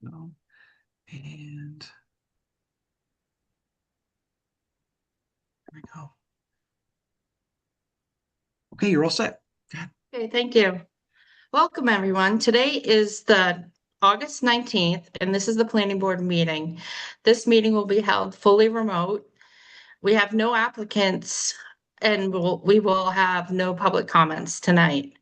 No. And there we go. Okay, you're all set. Okay, thank you. Welcome, everyone. Today is the August 19th, and this is the planning board meeting. This meeting will be held fully remote. We have no applicants and we will have no public comments tonight.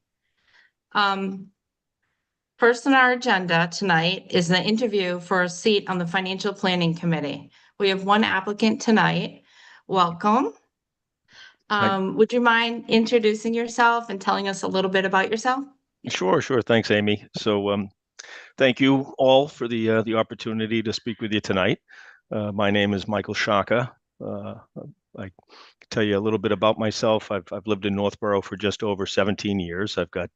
First on our agenda tonight is the interview for a seat on the Financial Planning Committee. We have one applicant tonight. Welcome. Would you mind introducing yourself and telling us a little bit about yourself? Sure. Thanks, Amy. So thank you all for the opportunity to speak with you tonight. My name is Michael Shaka. I can tell you a little bit about myself. I've lived in Northborough for just over 17 years. I've got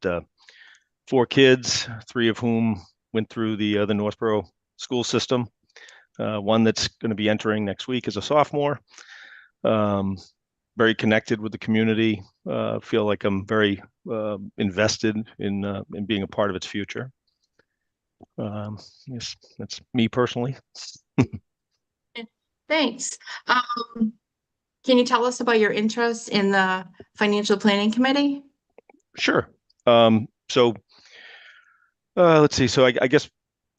4 kids, 3 of whom went through the Northborough school system. One that's going to be entering next week as a sophomore. Very connected with the community. Feel like I'm very invested in being a part of its future. Yes, that's me personally. Thanks. Can you tell us about your interest in the Financial Planning Committee? Sure. So let's see. So I guess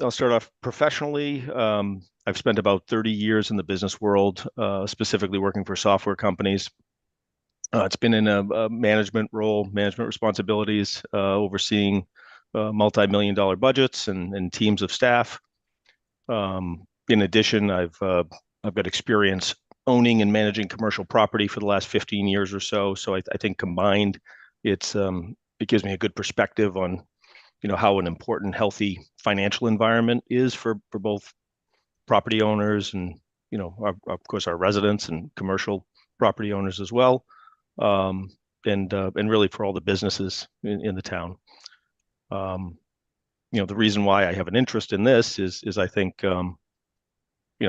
I'll start off professionally. I've spent about 30 years in the business world, specifically working for software companies. It's been in a management role, management responsibilities, overseeing multi-million-dollar budgets and teams of staff. In addition, I've got experience owning and managing commercial property for the last 15 years or so. So I think combined, it gives me a good perspective on how an important, healthy financial environment is for both property owners and of course our residents and commercial property owners as well. And really for all the businesses in the town. The reason why I have an interest in this is I think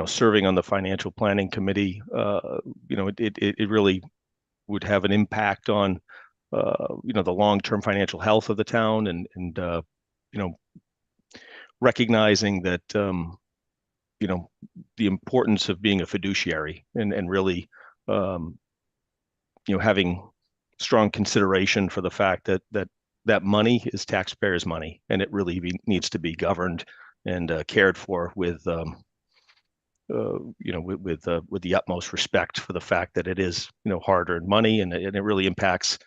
serving on the Financial Planning Committee, it really would have an impact on the long-term financial health of the town and recognizing that the importance of being a fiduciary and really having strong consideration for the fact that money is taxpayers' money, and it really needs to be governed and cared for with the utmost respect for the fact that it is hard-earned money, and it really impacts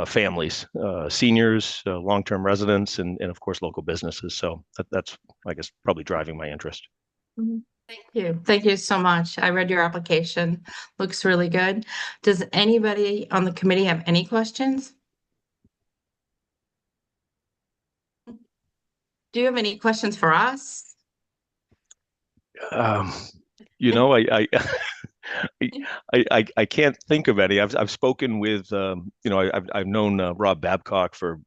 families, seniors, long-term residents, and of course local businesses. So that's I guess probably driving my interest. Mm-hmm. Thank you. Thank you so much. I read your application. Looks really good. Does anybody on the committee have any questions? Do you have any questions for us? I can't think of any. I've spoken with I've known Rob Babcock for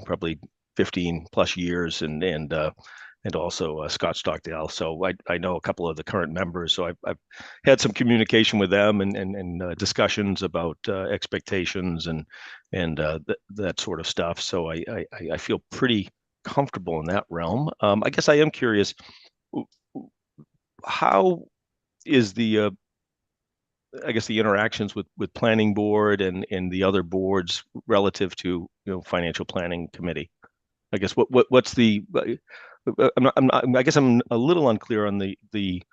probably 15 plus years and also Scott Stockdale. So I know a couple of the current members. So I've had some communication with them and discussions about expectations and that sort of stuff. So I feel pretty comfortable in that realm. I guess I am curious, how is the interactions with planning board and the other boards relative to Financial Planning Committee? I guess what's the I guess I'm a little unclear on the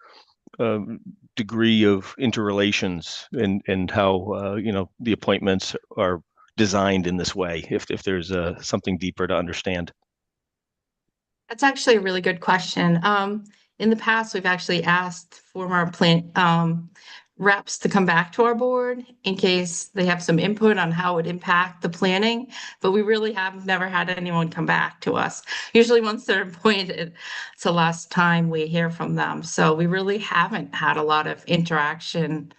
degree of interrelations and how the appointments are designed in this way. If there's something deeper to understand. That's actually a really good question. In the past, we've actually asked former reps to come back to our board in case they have some input on how it would impact the planning, but we really have never had anyone come back to us. Usually once they're appointed, it's the last time we hear from them. So we really haven't had a lot of interaction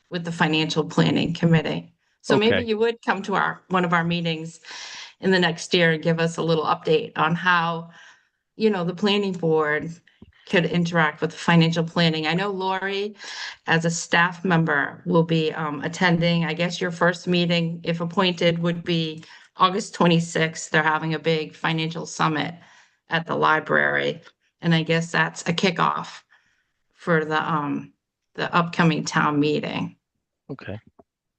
with the Financial Planning Committee. So Okay. maybe you would come to one of our meetings in the next year and give us a little update on how the planning board could interact with financial planning. I know Lori, as a staff member, will be attending. I guess your first meeting, if appointed, would be August 26th. They're having a big financial summit at the library. And I guess that's a kickoff for the upcoming town meeting. Okay.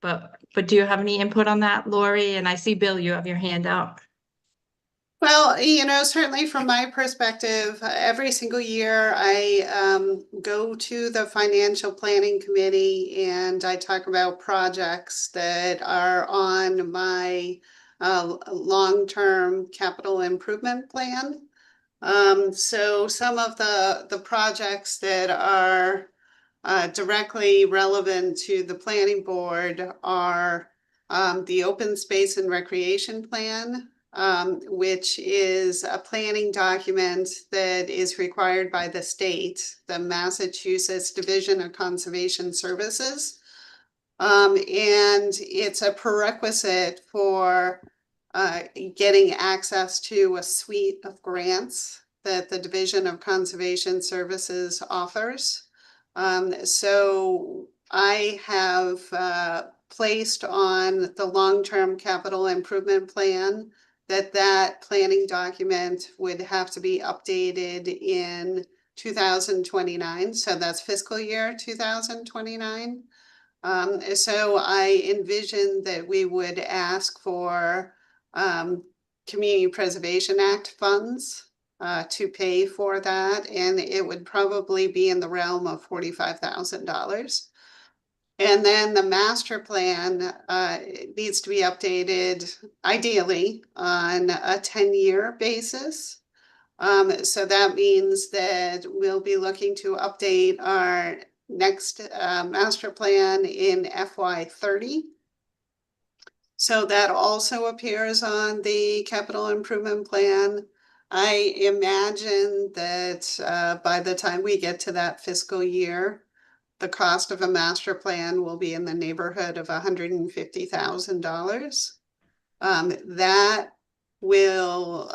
But do you have any input on that, Lori? And I see, Bill, you have your hand up. Well, certainly from my perspective, every single year I go to the financial planning committee and I talk about projects that are on my long-term capital improvement plan. So some of the projects that are directly relevant to the planning board are the open space and recreation plan, which is a planning document that is required by the state, the Massachusetts Division of Conservation Services. And it's a prerequisite for getting access to a suite of grants that the Division of Conservation Services offers. So I have placed on the long-term capital improvement plan that planning document would have to be updated in 2029. So that's fiscal year 2029. So I envision that we would ask for Community Preservation Act funds to pay for that, and it would probably be in the realm of $45,000. And then the master plan needs to be updated ideally on a 10-year basis. So that means that we'll be looking to update our next master plan in FY30. So that also appears on the capital improvement plan. I imagine that by the time we get to that fiscal year, the cost of a master plan will be in the neighborhood of $150,000. That will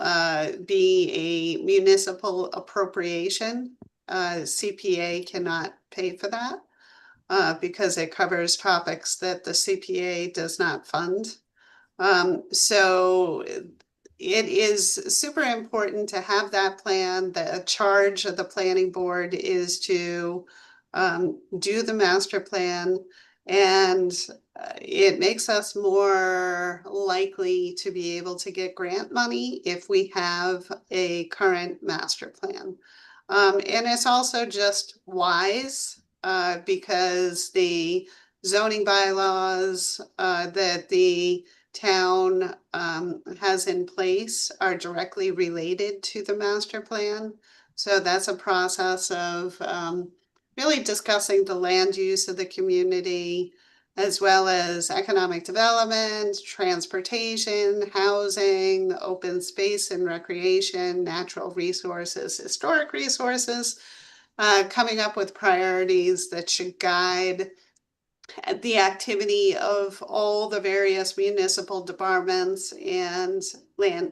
be a municipal appropriation. CPA cannot pay for that because it covers topics that the CPA does not fund. So it is super important to have that plan. The charge of the planning board is to do the master plan, and it makes us more likely to be able to get grant money if we have a current master plan. And it's also just wise because the zoning bylaws that the town has in place are directly related to the master plan. So that's a process of really discussing the land use of the community, as well as economic development, transportation, housing, open space and recreation, natural resources, historic resources, coming up with priorities that should guide the activity of all the various municipal departments and land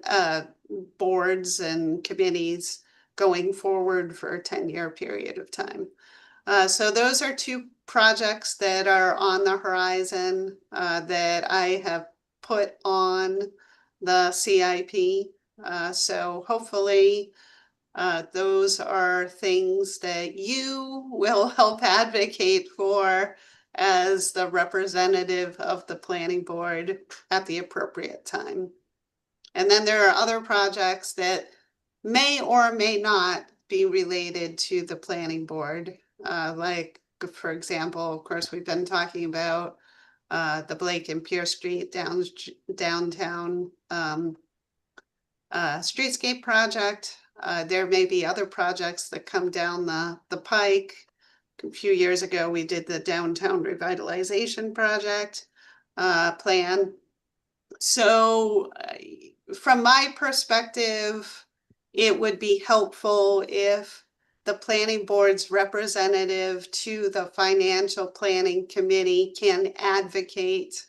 boards and committees going forward for a 10-year period of time. So those are two projects that are on the horizon that I have put on the CIP. So hopefully those are things that you will help advocate for as the representative of the planning board at the appropriate time. And then there are other projects that may or may not be related to the planning board. Like, for example, of course, we've been talking about the Blake and Pierce Street downtown streetscape project. There may be other projects that come down the pike. A few years ago, we did the downtown revitalization project plan. So from my perspective, it would be helpful if the planning board's representative to the financial planning committee can advocate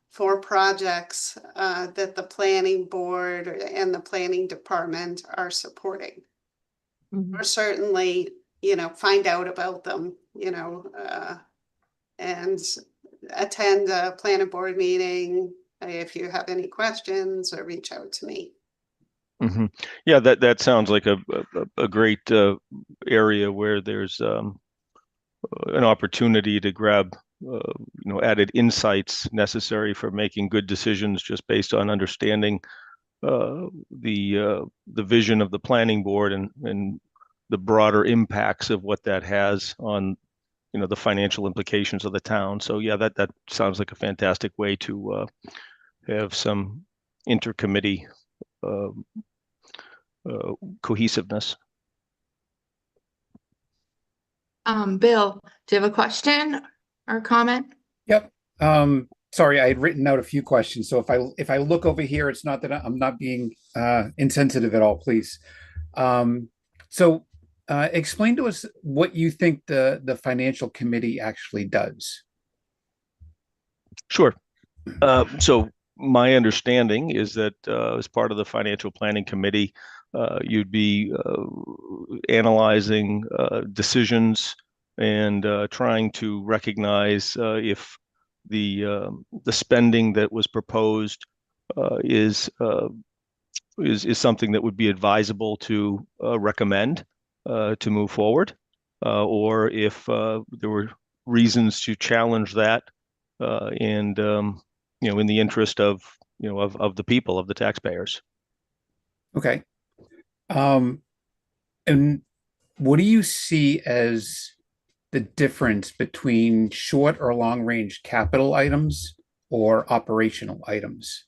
for projects that the planning board and the planning department are supporting. Or certainly, find out about them, and attend a planning board meeting if you have any questions, or reach out to me. Mhm. Yeah, that sounds like a great area where there's an opportunity to grab added insights necessary for making good decisions just based on understanding the vision of the planning board and the broader impacts of what that has on the financial implications of the town. So yeah, that sounds like a fantastic way to have some intercommittee uh, cohesiveness. Bill, do you have a question or comment? Yep. Sorry, I had written out a few questions. So if I look over here, it's not that I'm not being insensitive at all, please. So explain to us what you think the financial committee actually does. Sure. So my understanding is that as part of the financial planning committee, you'd be analyzing decisions and trying to recognize if the spending that was proposed is something that would be advisable to recommend to move forward, or if there were reasons to challenge that, and in the interest of of the people, of the taxpayers. Okay. And what do you see as the difference between short or long range capital items or operational items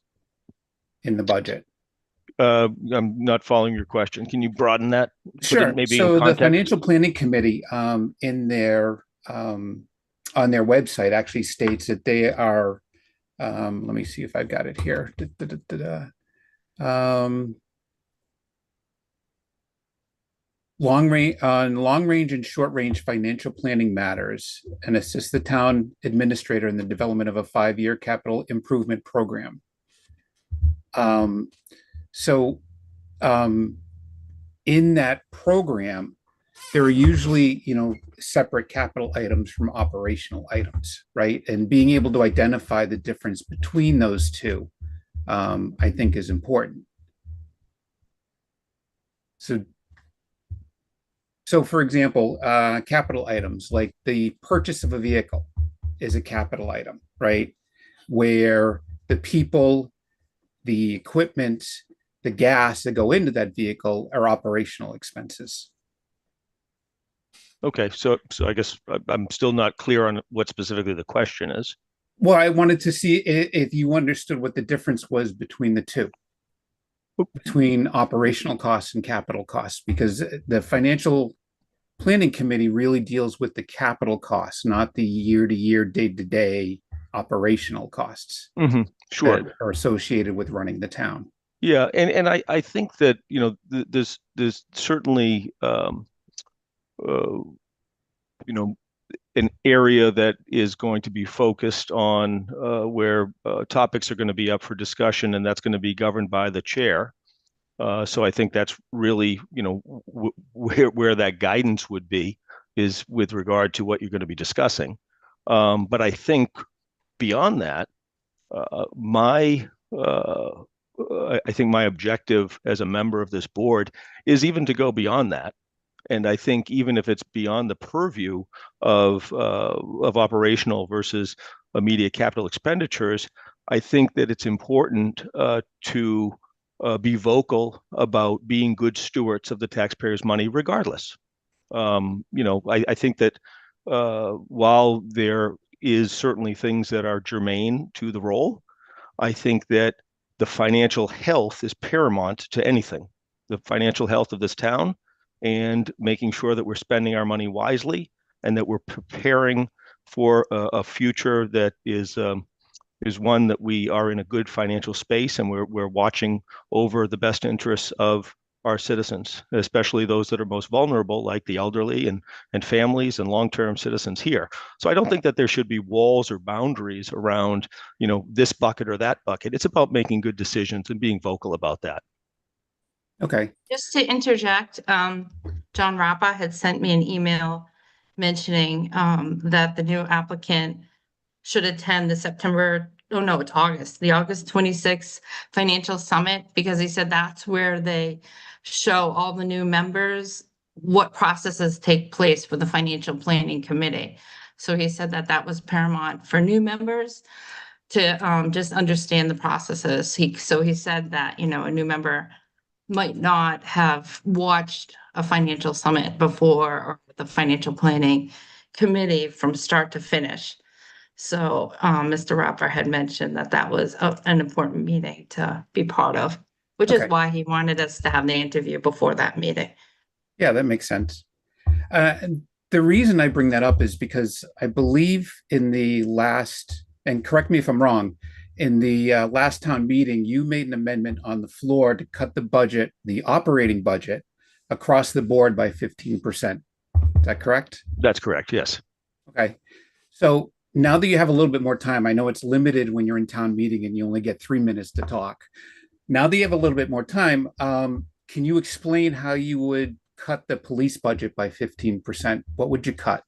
in the budget? I'm not following your question. Can you broaden that? Put it Sure. maybe in So the context? Financial Planning Committee, in their on their website actually states that they are, let me see if I've got it here. Long range and short range financial planning matters and assist the town administrator in the development of a 5-year capital improvement program. So in that program, there are usually, separate capital items from operational items, right? And being able to identify the difference between those two, I think is important. So for example, capital items like the purchase of a vehicle is a capital item, right? Where the people, the equipment, the gas that go into that vehicle are operational expenses. Okay, so I guess I'm still not clear on what specifically the question is. Well, I wanted to see if you understood what the difference was between the two, between operational costs and capital costs, because the financial planning committee really deals with the capital costs, not the year-to-year, day-to-day operational costs Sure. that are associated with running the town. Yeah, and I think that there's certainly an area that is going to be focused on where topics are going to be up for discussion, and that's going to be governed by the chair. So I think that's really, where that guidance would be is with regard to what you're going to be discussing. But I think beyond that, I think my objective as a member of this board is even to go beyond that. And I think even if it's beyond the purview of operational versus immediate capital expenditures, I think that it's important to be vocal about being good stewards of the taxpayers' money, regardless. I think that while there is certainly things that are germane to the role, I think that the financial health is paramount to anything. The financial health of this town, and making sure that we're spending our money wisely and that we're preparing for a future that is one that we are in a good financial space, and we're watching over the best interests of our citizens, especially those that are most vulnerable, like the elderly and families and long-term citizens here. So I don't think that there should be walls or boundaries around, this bucket or that bucket. It's about making good decisions and being vocal about that. Okay. Just to interject, John Rappa had sent me an email mentioning that the new applicant should attend the September oh no, it's August, the August 26th Financial Summit, because he said that's where they show all the new members what processes take place for the Financial Planning Committee. So he said that that was paramount for new members to just understand the processes. So he said that, you know, a new member might not have watched a financial summit before or the financial planning committee from start to finish. So Mr. Rapper had mentioned that that was an important meeting to be part of, which is Okay. why he wanted us to have the interview before that meeting. Yeah, that makes sense. And the reason I bring that up is because I believe in the last, and correct me if I'm wrong, in the last town meeting, you made an amendment on the floor to cut the budget, the operating budget, across the board by 15%. Is that correct? That's correct. Yes. Okay. So now that you have a little bit more time, I know it's limited when you're in town meeting and you only get 3 minutes to talk. Now that you have a little bit more time, can you explain how you would cut the police budget by 15%? What would you cut?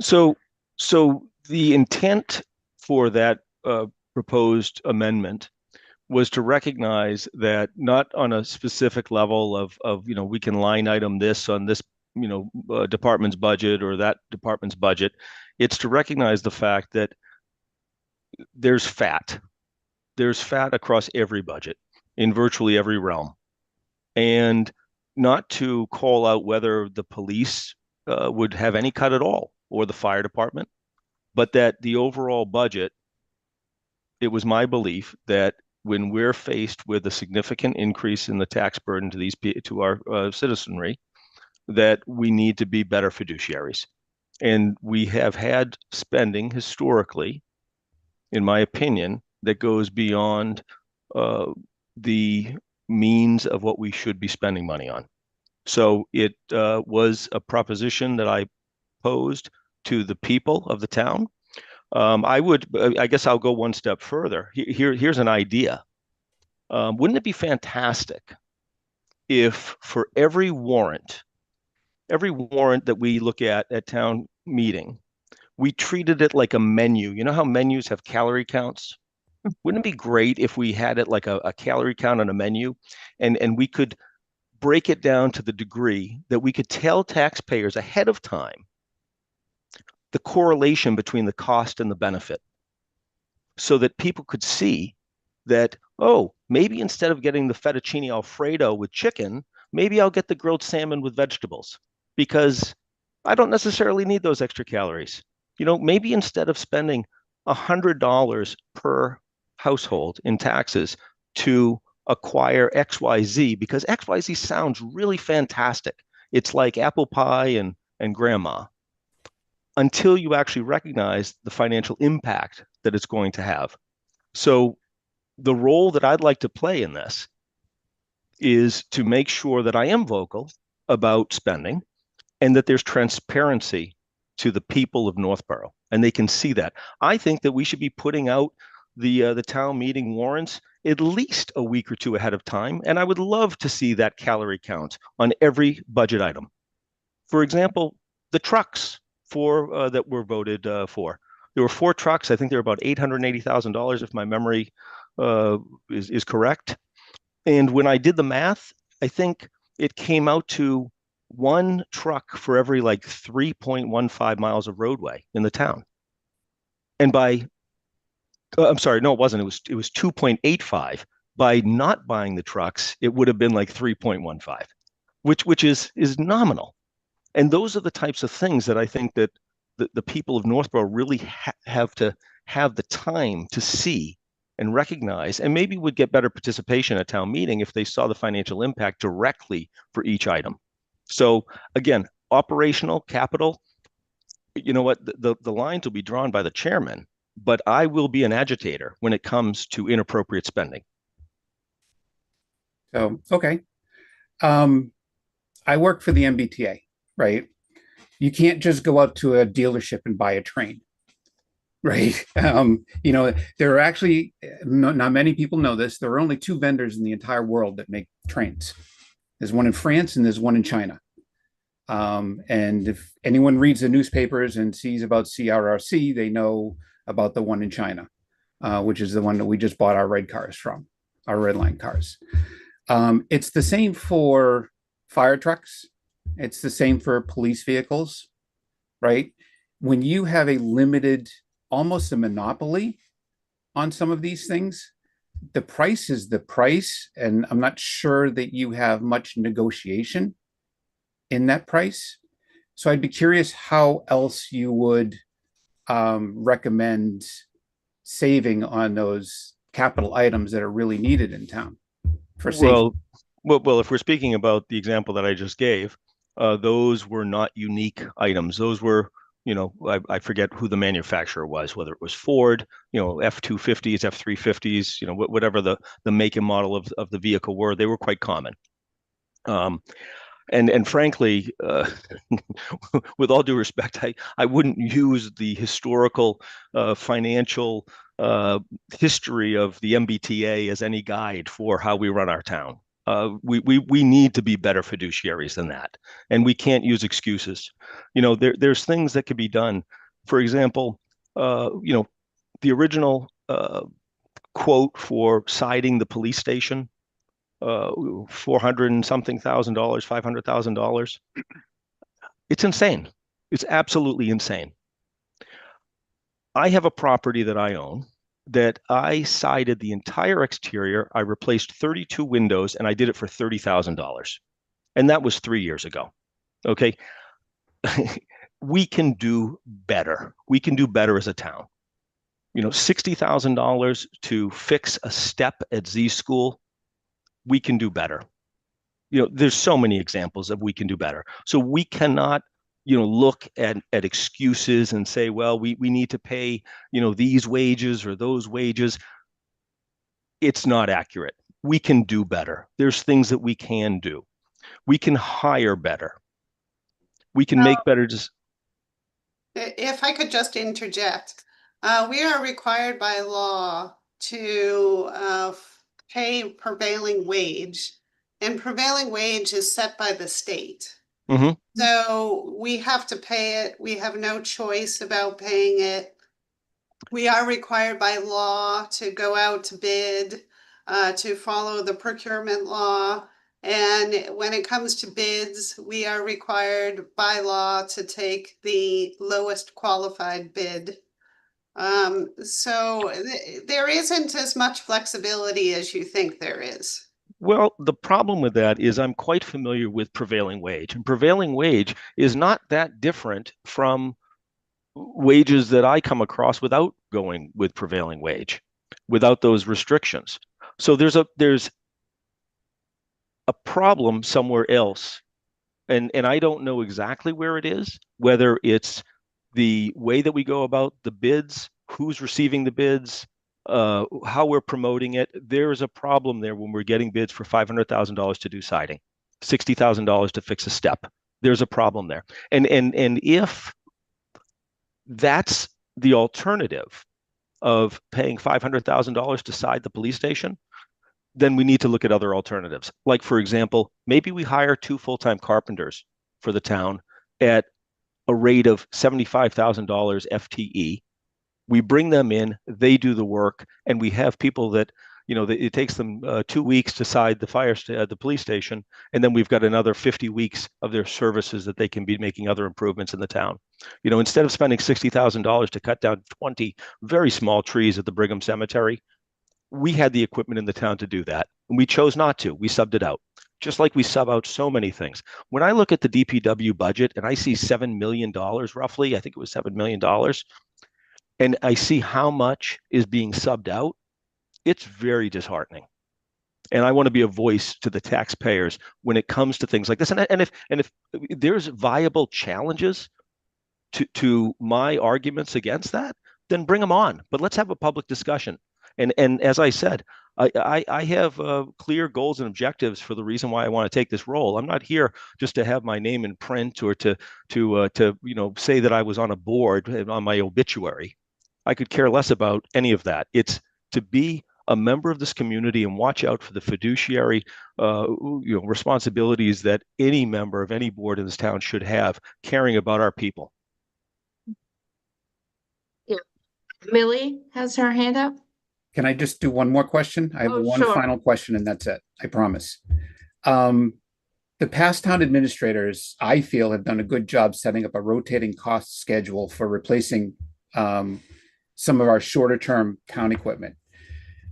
So the intent for that proposed amendment was to recognize that not on a specific level of you know, we can line item this on this, you know, department's budget or that department's budget. It's to recognize the fact that there's fat. There's fat across every budget in virtually every realm. And not to call out whether the police would have any cut at all or the fire department, but that the overall budget, it was my belief that when we're faced with a significant increase in the tax burden to our citizenry, that we need to be better fiduciaries. And we have had spending historically, in my opinion, that goes beyond the means of what we should be spending money on. So it was a proposition that I posed to the people of the town. I guess I'll go one step further. Here's an idea. Wouldn't it be fantastic if for every warrant that we look at town meeting, we treated it like a menu? You know how menus have calorie counts? Wouldn't it be great if we had it like a calorie count on a menu, and we could break it down to the degree that we could tell taxpayers ahead of time the correlation between the cost and the benefit, so that people could see that, oh, maybe instead of getting the fettuccine Alfredo with chicken, maybe I'll get the grilled salmon with vegetables, because I don't necessarily need those extra calories. You know, maybe instead of spending $100 per household in taxes to acquire XYZ, because XYZ sounds really fantastic. It's like apple pie and grandma, until you actually recognize the financial impact that it's going to have. So the role that I'd like to play in this is to make sure that I am vocal about spending and that there's transparency to the people of Northborough, and they can see that. I think that we should be putting out the town meeting warrants at least a week or two ahead of time, and I would love to see that calorie count on every budget item. For example, the trucks that were voted for. There were 4 trucks. I think they were about $880,000, if my memory is correct. And when I did the math, I think it came out to 1 truck for every like 3.15 miles of roadway in the town. And I'm sorry, no, it wasn't. It was 2.85. By not buying the trucks, it would have been like 3.15, which is nominal. And those are the types of things that I think that the people of Northborough really have to have the time to see and recognize, and maybe would get better participation at town meeting if they saw the financial impact directly for each item. So again, operational capital, you know what, the lines will be drawn by the chairman, but I will be an agitator when it comes to inappropriate spending. So, okay. I work for the MBTA, right? You can't just go out to a dealership and buy a train, right? You know, there are actually, not many people know this, there are only 2 vendors in the entire world that make trains. There's one in France and there's one in China. And if anyone reads the newspapers and sees about CRRC, they know about the one in China. which is the one that we just bought our red cars from, our red line cars. It's the same for fire trucks. It's the same for police vehicles, right? When you have a limited, almost a monopoly on some of these things, the price is the price, and I'm not sure that you have much negotiation in that price. So I'd be curious how else you would recommend saving on those capital items that are really needed in town for safety. Well, if we're speaking about the example that I just gave, those were not unique items. Those were, I forget who the manufacturer was, whether it was Ford, F-250s, F-350s, whatever the make and model of the vehicle were, they were quite common. And frankly, with all due respect, I wouldn't use the historical financial history of the MBTA as any guide for how we run our town. We need to be better fiduciaries than that, and we can't use excuses. There's things that could be done. For example, the original quote for siding the police station, $400 and something thousand, $500,000. It's insane. It's absolutely insane. I have a property that I own that I sided the entire exterior. I replaced 32 windows, and I did it for $30,000. And that was 3 years ago. Okay. We can do better. We can do better as a town. $60,000 to fix a step at Z School. We can do better. There's so many examples of we can do better. So we cannot, look at excuses and say, well, we need to pay, these wages or those wages. It's not accurate. We can do better. There's things that we can do. We can hire better. We can make better. If I could just interject, we are required by law to pay prevailing wage, and prevailing wage is set by the state. Mm-hmm. So we have to pay it. We have no choice about paying it. We are required by law to go out to bid, to follow the procurement law. And when it comes to bids, we are required by law to take the lowest qualified bid. So there isn't as much flexibility as you think there is. Well, the problem with that is I'm quite familiar with prevailing wage, and prevailing wage is not that different from wages that I come across without going with prevailing wage, without those restrictions. So there's a problem somewhere else, and I don't know exactly where it is, whether it's the way that we go about the bids, who's receiving the bids, how we're promoting it. There is a problem there when we're getting bids for $500,000 to do siding, $60,000 to fix a step. There's a problem there. And if that's the alternative of paying $500,000 to side the police station, then we need to look at other alternatives. Like, for example, maybe we hire 2 full-time carpenters for the town at a rate of $75,000 FTE. We bring them in, they do the work, and we have people that, it takes them 2 weeks to side the police station, and then we've got another 50 weeks of their services that they can be making other improvements in the town. Instead of spending $60,000 to cut down 20 very small trees at the Brigham Cemetery, we had the equipment in the town to do that, and we chose not to. We subbed it out, just like we sub out so many things. When I look at the DPW budget and I see $7 million roughly, I think it was $7 million, and I see how much is being subbed out, it's very disheartening. And I want to be a voice to the taxpayers when it comes to things like this. And if there's viable challenges to my arguments against that, then bring them on. But let's have a public discussion. And as I said, I have clear goals and objectives for the reason why I want to take this role. I'm not here just to have my name in print or to say that I was on a board on my obituary. I could care less about any of that. It's to be a member of this community and watch out for the fiduciary responsibilities that any member of any board in this town should have, caring about our people. Yeah. Millie has her hand up. Can I just do one more question? I have Oh, one sure. final question and that's it. I promise. The past town administrators, I feel, have done a good job setting up a rotating cost schedule for replacing some of our shorter term town equipment.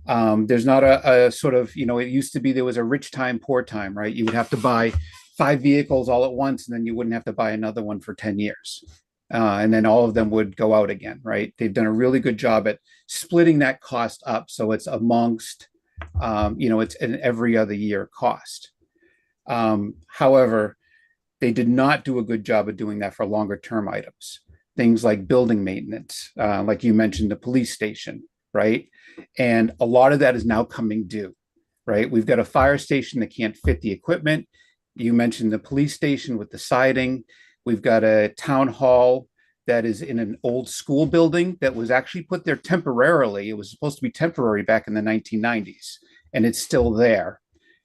There's not a sort of, it used to be there was a rich time, poor time, right? You would have to buy 5 vehicles all at once, and then you wouldn't have to buy another one for 10 years. And then all of them would go out again, right? They've done a really good job at splitting that cost up so it's amongst, it's an every other year cost. However, they did not do a good job of doing that for longer term items. Things like building maintenance, like you mentioned, the police station, right? And a lot of that is now coming due, right? We've got a fire station that can't fit the equipment. You mentioned the police station with the siding. We've got a town hall that is in an old school building that was actually put there temporarily. It was supposed to be temporary back in the 1990s, and it's still there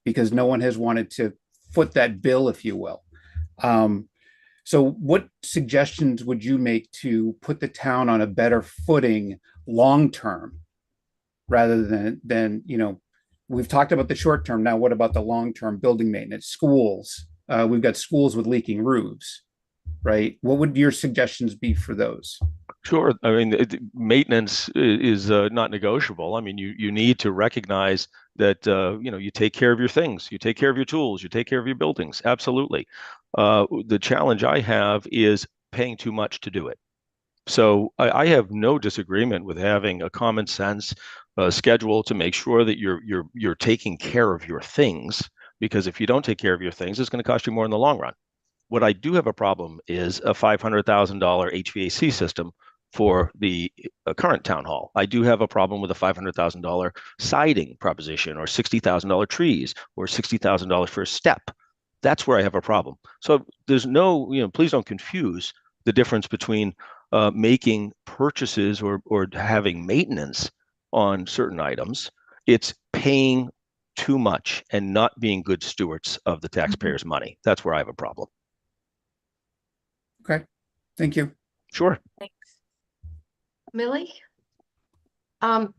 because no one has wanted to foot that bill, if you will. So what suggestions would you make to put the town on a better footing long term rather than we've talked about the short term. Now, what about the long term building maintenance, schools? We've got schools with leaking roofs, right? What would your suggestions be for those? Sure. I mean, maintenance is not negotiable. I mean, you need to recognize that you take care of your things, you take care of your tools, you take care of your buildings. Absolutely. The challenge I have is paying too much to do it. So I have no disagreement with having a common sense schedule to make sure that you're taking care of your things, because if you don't take care of your things, it's going to cost you more in the long run. What I do have a problem is a $500,000 HVAC system for the current town hall. I do have a problem with a $500,000 siding proposition, or $60,000 trees, or $60,000 for a step. That's where I have a problem. So there's no, please don't confuse the difference between making purchases or having maintenance on certain items. It's paying too much and not being good stewards of the taxpayers' money. That's where I have a problem. Okay, thank you. Sure. Thanks. Millie? I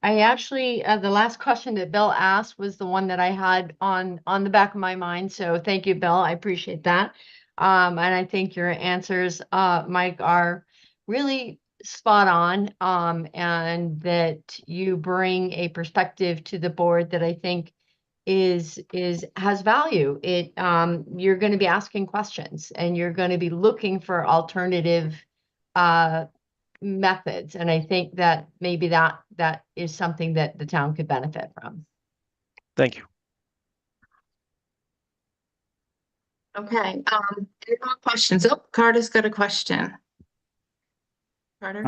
actually, the last question that Bill asked was the one that I had on the back of my mind. So thank you, Bill. I appreciate that. And I think your answers, Mike, are really spot on. And that you bring a perspective to the board that I think has value. You're going to be asking questions and you're going to be looking for alternative methods. And I think that maybe that is something that the town could benefit from. Thank you. Okay, any more questions? Oh, Carter's got a question. Carter?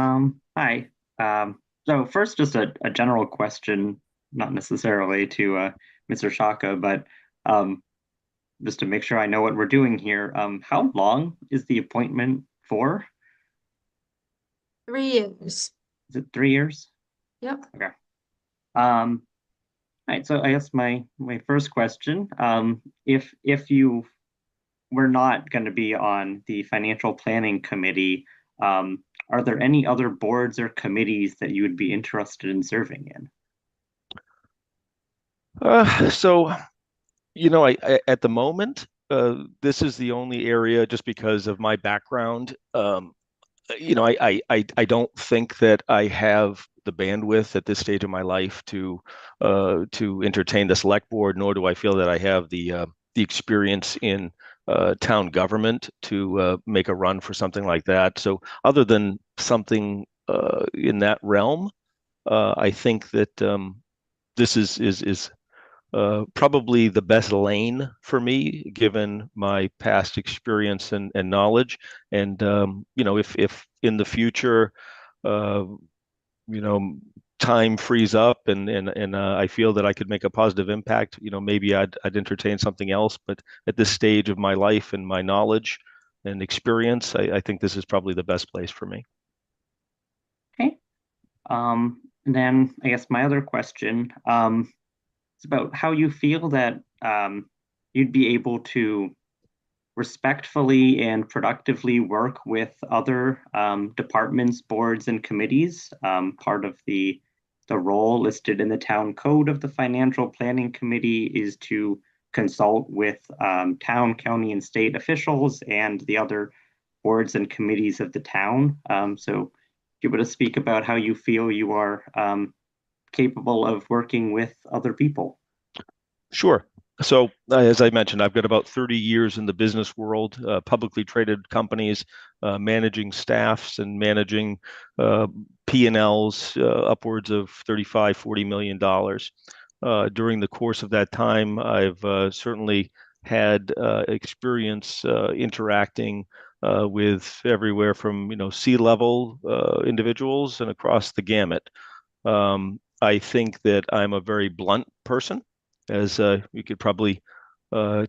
Hi. So first, just a general question, not necessarily to Mr. Shaka, but just to make sure I know what we're doing here. How long is the appointment for? 3 years. Is it 3 years? Yep. Okay. All right. So I guess my first question, if you were not going to be on the financial planning committee, are there any other boards or committees that you would be interested in serving in? So, I at the moment, this is the only area, just because of my background. I don't think that I have the bandwidth at this stage of my life to entertain the select board, nor do I feel that I have the experience in town government to make a run for something like that. So other than something in that realm, I think that this is probably the best lane for me, given my past experience and knowledge. And if in the future, time frees up and I feel that I could make a positive impact, maybe I'd entertain something else. But at this stage of my life and my knowledge and experience, I think this is probably the best place for me. Okay. And then I guess my other question, it's about how you feel that you'd be able to respectfully and productively work with other departments, boards, and committees, part of the the role listed in the town code of the Financial Planning Committee is to consult with town, county, and state officials and the other boards and committees of the town. So you able to speak about how you feel you are capable of working with other people? Sure. So as I mentioned, I've got about 30 years in the business world, publicly traded companies, managing staffs and managing P&Ls upwards of $35–40 million. During the course of that time, I've certainly had experience interacting with everywhere from C-level individuals and across the gamut. I think that I'm a very blunt person, as you could probably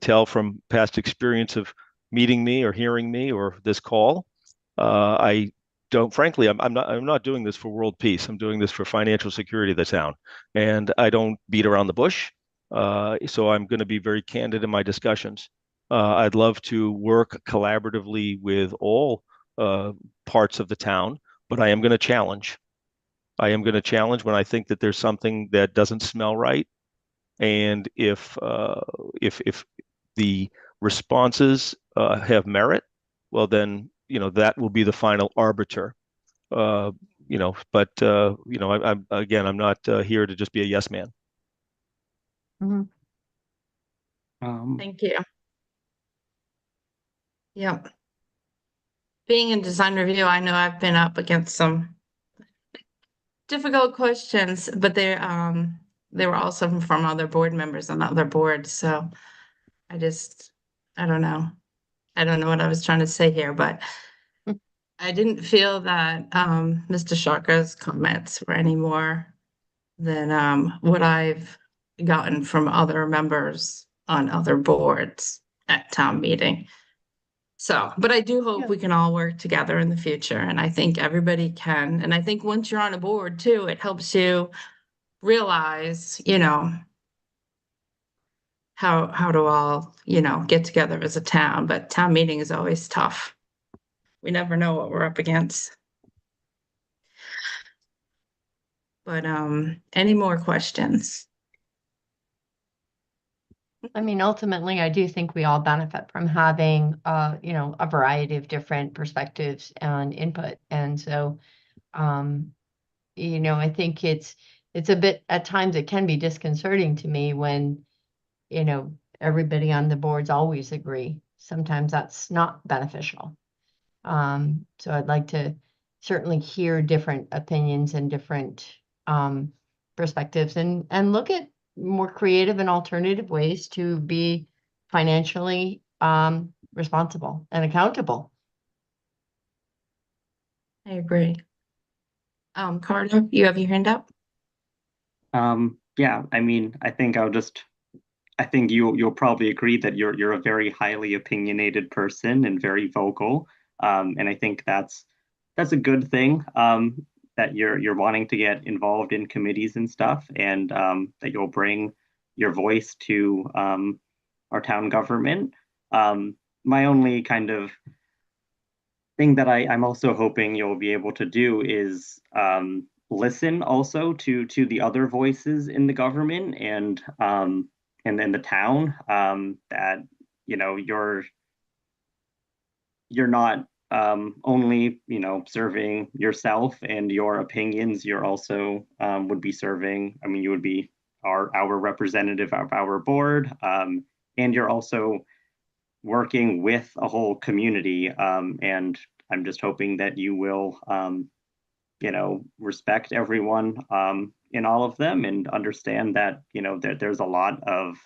tell from past experience of meeting me or hearing me or this call. I don't, frankly, I'm not doing this for world peace. I'm doing this for financial security of the town, and I don't beat around the bush. So I'm going to be very candid in my discussions. I'd love to work collaboratively with all parts of the town, but I am going to challenge. I am going to challenge when I think that there's something that doesn't smell right. And if the responses have merit, well, then that will be the final arbiter. But I'm not here to just be a yes man. Thank you. Yep. Being in design review, I know I've been up against some difficult questions, but they were also from other board members on other boards. So I don't know. I don't know what I was trying to say here, but I didn't feel that Mr. Sharka's comments were any more than what I've gotten from other members on other boards at town meeting. So, but I do hope we can all work together in the future, and I think everybody can. And I think once you're on a board too, it helps you realize, how to all, get together as a town. But town meeting is always tough. We never know what we're up against. But any more questions? I mean, ultimately, I do think we all benefit from having, a variety of different perspectives and input. And so, I think it's a bit, at times it can be disconcerting to me when, everybody on the boards always agree. Sometimes that's not beneficial. So I'd like to certainly hear different opinions and different perspectives and look at more creative and alternative ways to be financially responsible and accountable. I agree. Carter, you have your hand up? Yeah, I mean, I think you'll probably agree that you're a very highly opinionated person and very vocal. And I think that's a good thing, that you're wanting to get involved in committees and stuff, and that you'll bring your voice to our town government. My only kind of thing that I'm also hoping you'll be able to do is listen also to the other voices in the government and in the town, that you're not only serving yourself and your opinions. You're also would be serving, you would be our representative of our board, and you're also working with a whole community, and I'm just hoping that you will respect everyone in all of them and understand that there's a lot of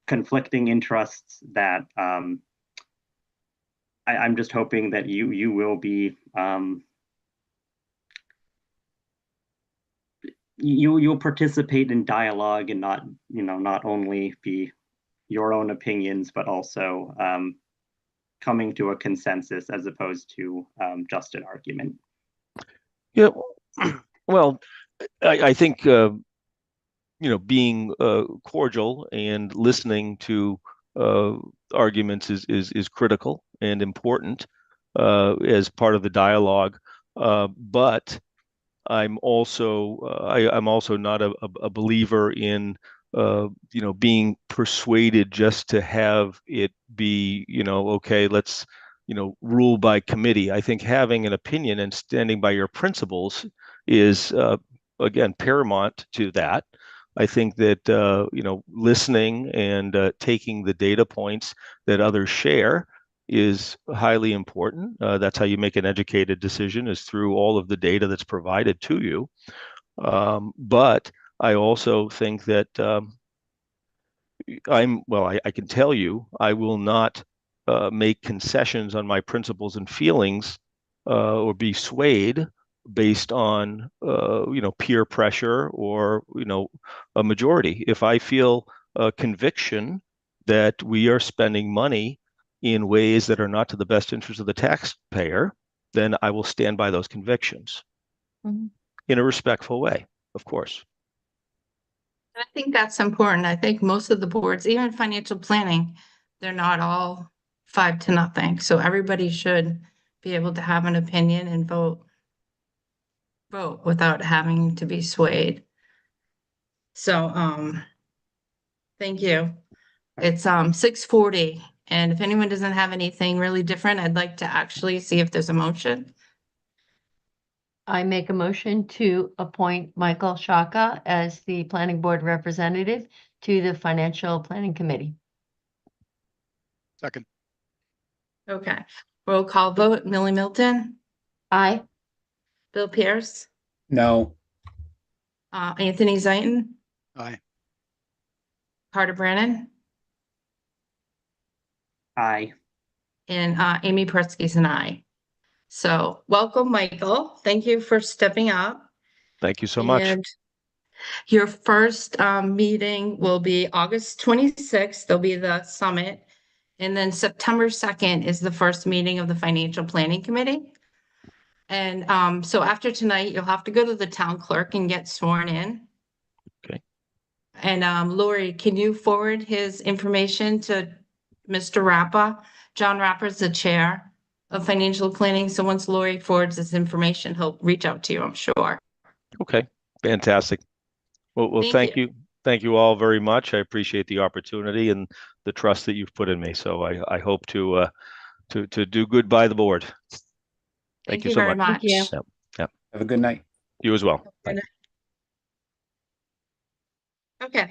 conflicting interests that I'm just hoping that you will be you'll participate in dialogue and not only be your own opinions, but also coming to a consensus as opposed to just an argument. Yeah, well, I think being cordial and listening to arguments is critical and important as part of the dialogue. But I'm also I'm also not a believer in being persuaded just to have it be, okay, let's, rule by committee. I think having an opinion and standing by your principles is again paramount to that. I think that listening and taking the data points that others share is highly important. That's how you make an educated decision, is through all of the data that's provided to you. But I also think that I can tell you, I will not make concessions on my principles and feelings or be swayed based on peer pressure or a majority. If I feel a conviction that we are spending money in ways that are not to the best interest of the taxpayer, then I will stand by those convictions in a respectful way, of course. I think that's important. I think most of the boards, even financial planning, they're not all 5-0. So everybody should be able to have an opinion and vote without having to be swayed. So, thank you. It's 6:40, and if anyone doesn't have anything really different, I'd like to actually see if there's a motion. I make a motion to appoint Michael Shaka as the planning board representative to the Financial Planning Committee. Second. Okay, roll call vote. Millie Milton, Aye. Bill Pierce, No. Anthony Zaitin, Aye. Carter Brannon, Aye. and Amy Pretsky's an aye. So welcome, Michael. Thank you for stepping up. Thank you so much. And your first meeting will be August 26th. There'll be the summit. And then September 2nd is the first meeting of the Financial Planning Committee. And so after tonight, you'll have to go to the town clerk and get sworn in. Okay. And Lori, can you forward his information to Mr. Rappa? John Rappa is the chair of financial planning. So once Lori forwards this information, he'll reach out to you, I'm sure. Okay, fantastic. Well, thank you. Thank you all very much. I appreciate the opportunity and the trust that you've put in me. So I hope to do good by the board. Thank you so very much. Thank you. Yep. Have a good night. You as well. Good Bye. Okay,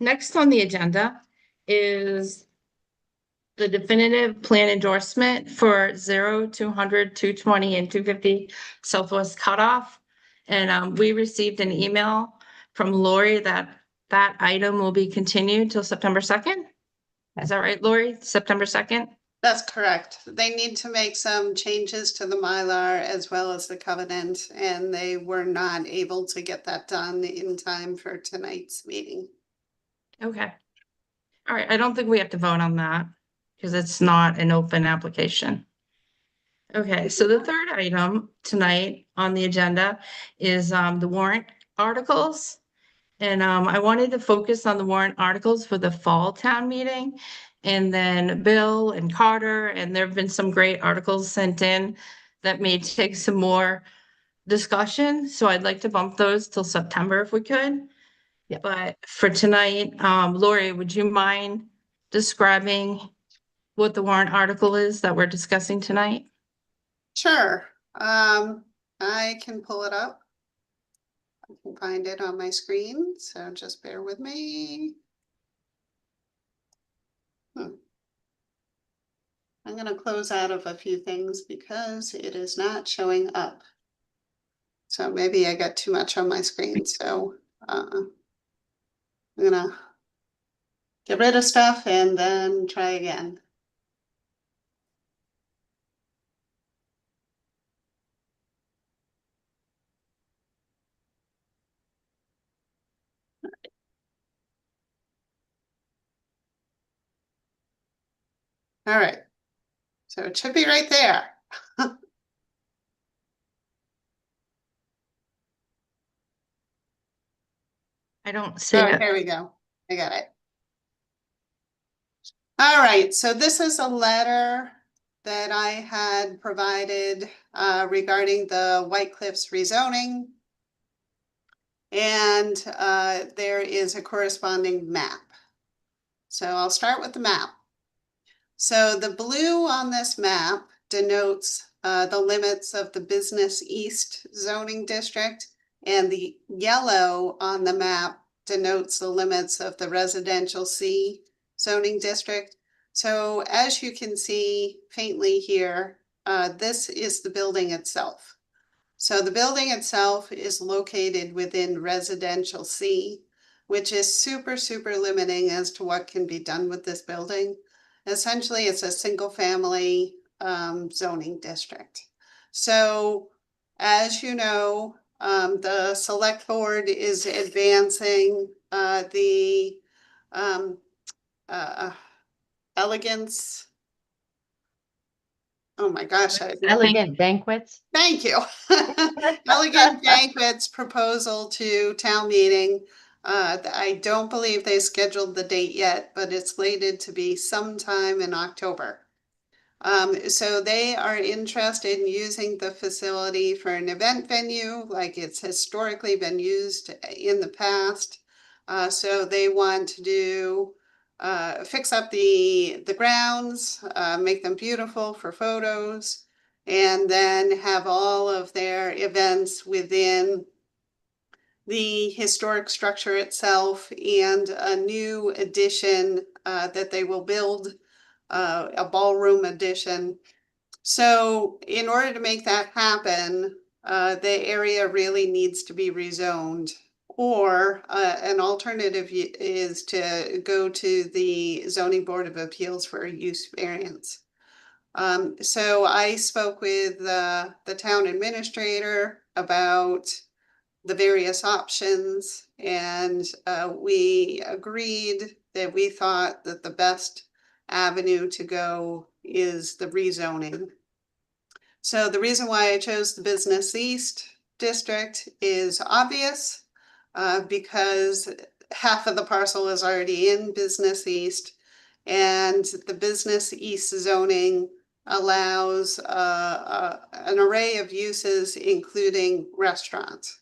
next on the agenda is the definitive plan endorsement for 0, 200, 220, and 250 Southwest cutoff. And we received an email from Lori that item will be continued till September 2nd. Is that right, Lori? September 2nd? That's correct. They need to make some changes to the Mylar as well as the covenant, and they were not able to get that done in time for tonight's meeting. Okay. All right, I don't think we have to vote on that because it's not an open application. Okay, so the third item tonight on the agenda is the warrant articles. And I wanted to focus on the warrant articles for the fall town meeting. And then Bill and Carter, and there have been some great articles sent in that may take some more discussion. So I'd like to bump those till September if we could. Yeah. But for tonight, Lori, would you mind describing what the warrant article is that we're discussing tonight? Sure. I can pull it up. I can find it on my screen, so just bear with me. I'm going to close out of a few things because it is not showing up. So maybe I got too much on my screen. So I'm going to get rid of stuff and then try again. All right. So it should be right there. I don't see Oh, it. here we go. I got it. All right, so this is a letter that I had provided regarding the White Cliffs rezoning. and there is a corresponding map. So I'll start with the map. So the blue on this map denotes the limits of the Business East zoning district, and the yellow on the map denotes the limits of the Residential C zoning district. So as you can see faintly here, this is the building itself. So the building itself is located within Residential C, which is super, super limiting as to what can be done with this building. Essentially, it's a single family zoning district. So as you know, the select board is advancing the elegance. Oh my gosh. Elegant banquets. Thank you. Elegant Banquet's proposal to town meeting. I don't believe they scheduled the date yet, but it's slated to be sometime in October. So they are interested in using the facility for an event venue like it's historically been used in the past. So they want to do fix up the grounds, make them beautiful for photos, and then have all of their events within the historic structure itself, and a new addition that they will build, a ballroom addition. So in order to make that happen, the area really needs to be rezoned. Or an alternative is to go to the Zoning Board of Appeals for a use variance. So I spoke with the town administrator about the various options, and we agreed that we thought that the best avenue to go is the rezoning. So the reason why I chose the Business East district is obvious, because half of the parcel is already in Business East, and the Business East zoning allows an array of uses, including restaurants.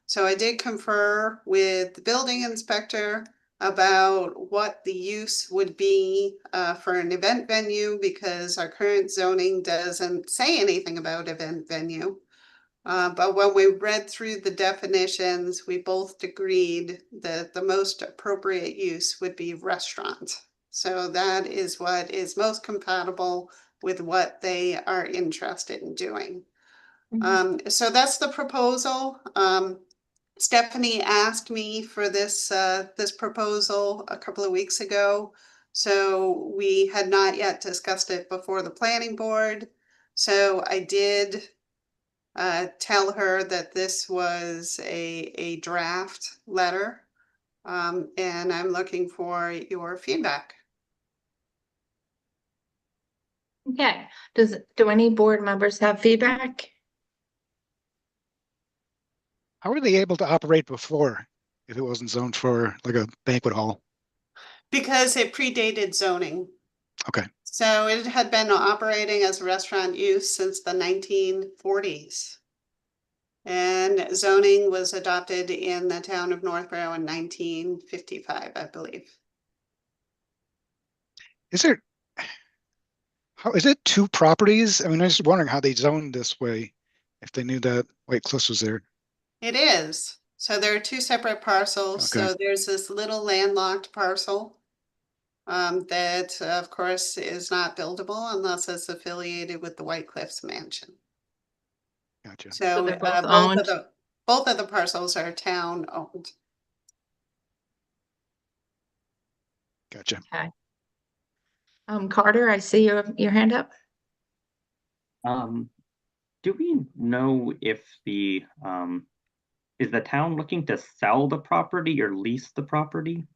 So I did confer with the building inspector about what the use would be for an event venue, because our current zoning doesn't say anything about event venue. But when we read through the definitions, we both agreed that the most appropriate use would be restaurant. So that is what is most compatible with what they are interested in doing. So that's the proposal. Stephanie asked me for this this proposal a couple of weeks ago. So we had not yet discussed it before the planning board. So I did tell her that this was a draft letter. And I'm looking for your feedback. Okay, do any board members have feedback? How were they able to operate before if it wasn't zoned for like a banquet hall? Because it predated zoning. Okay. So it had been operating as a restaurant use since the 1940s. And zoning was adopted in the town of Northborough in 1955, I believe. Is there, how, is it two properties? I mean, I was just wondering how they zoned this way, if they knew that White Cliffs was there. It is. So there are two separate parcels. Okay. So there's this little landlocked parcel that, of course, is not buildable unless it's affiliated with the White Cliffs Mansion. Gotcha. So they're both both owned? both of the parcels are town owned. Gotcha. Okay. Carter, I see your hand up. Do we know if the is the town looking to sell the property or lease the property?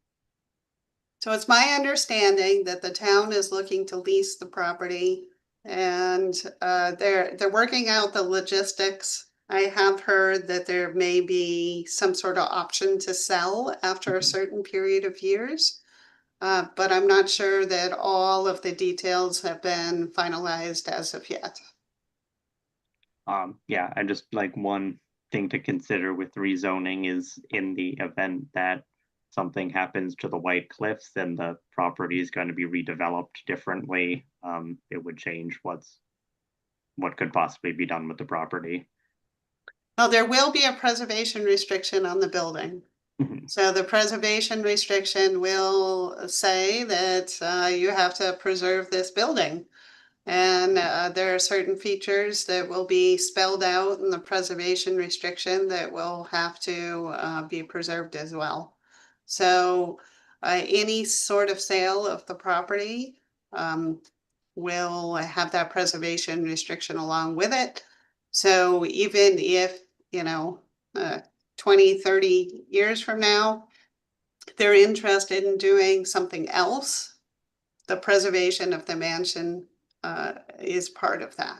So it's my understanding that the town is looking to lease the property, and they're working out the logistics. I have heard that there may be some sort of option to sell after a certain period of years. But I'm not sure that all of the details have been finalized as of yet. Yeah, I just like one thing to consider with rezoning is in the event that something happens to the White Cliffs and the property is going to be redeveloped differently, it would change what could possibly be done with the property. Well, there will be a preservation restriction on the building. Mhm. So the preservation restriction will say that you have to preserve this building. And there are certain features that will be spelled out in the preservation restriction that will have to be preserved as well. So any sort of sale of the property will have that preservation restriction along with it. So even if, 20, 30 years from now, they're interested in doing something else, the preservation of the mansion is part of that.